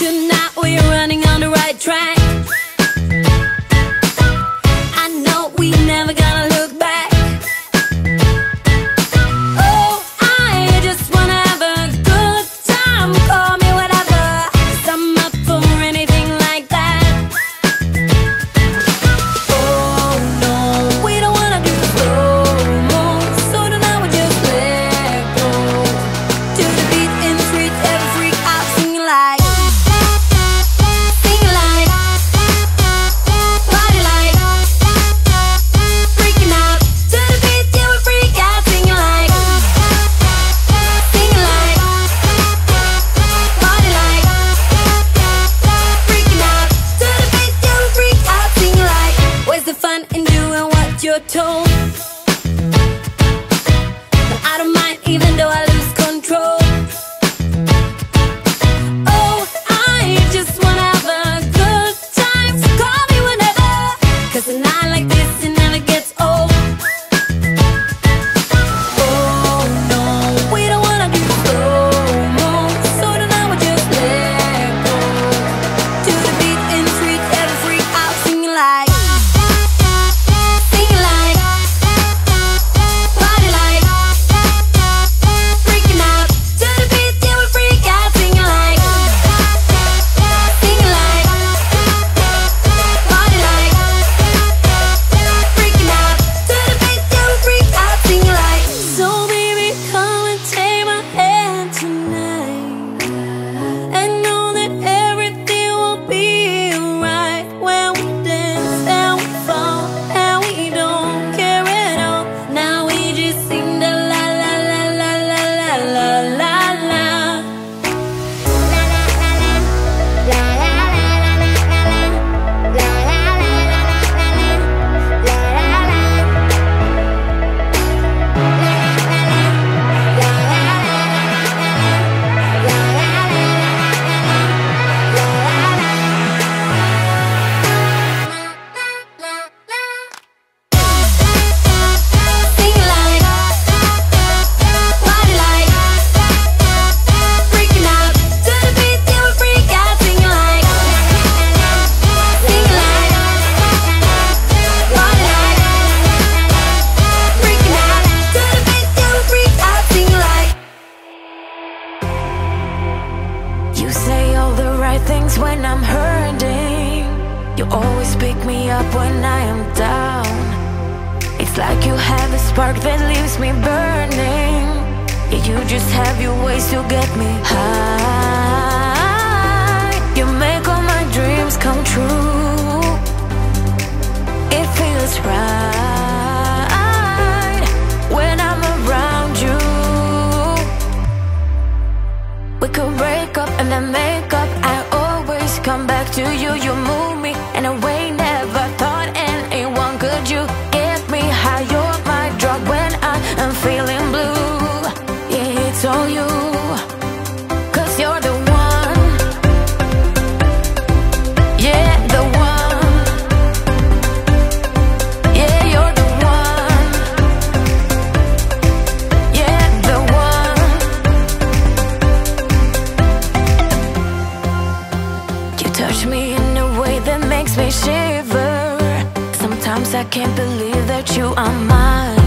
tonight we're running on the right track. I know we never gonna look back. Oh, I just wanna have a good time. Call me whatever, 'cause I'm up for anything like that. Oh no, we don't wanna do slow-mo, so tonight we just let go. To the beat in the street, every freak out singing like, party like, freaking out. To the beat, yeah, we freak out singing like, party like, freaking out. To the beat, yeah, we freak out singing like. Where's the fun in doing what you're told? But I don't mind even though I lose control. Oh, I just wanna have a good time, so call me whenever, 'cause a night like this, it never gets old. Oh no, we don't wanna do slow-mo, so tonight we just let go. To the beat in the street, every freak out singing like, party like, freaking out. To the beat, yeah, we freak out singing like, party like, freaking out. To the beat, yeah, we freak out singing like. So baby, come and take my hand tonight, and know that everything will be alright. When we dance and we fall and we don't care at all. Now we just sing the la la la la la la la la la. Sing like, party like, freaking out. To the beat, yeah, we freak out singing like, party like, freaking out. To the beat, yeah, we freak out singing like. You say all the right things when I'm hurting. You always pick me up when I am down. It's like you have a spark that leaves me burning. Yeah, you just have your ways to get me high. You make all my dreams come true. It feels right when I'm around you. We could break up and then make up. I always come back to you. You move me in a way never thought anyone could. You get me high. You're my drug when I am feeling blue. Yeah, it's all you, 'cause you're the one. Yeah, the one. Yeah, you're the one. Yeah, the one. You touch me in a way that makes me shiver. Sometimes I can't believe that you are mine.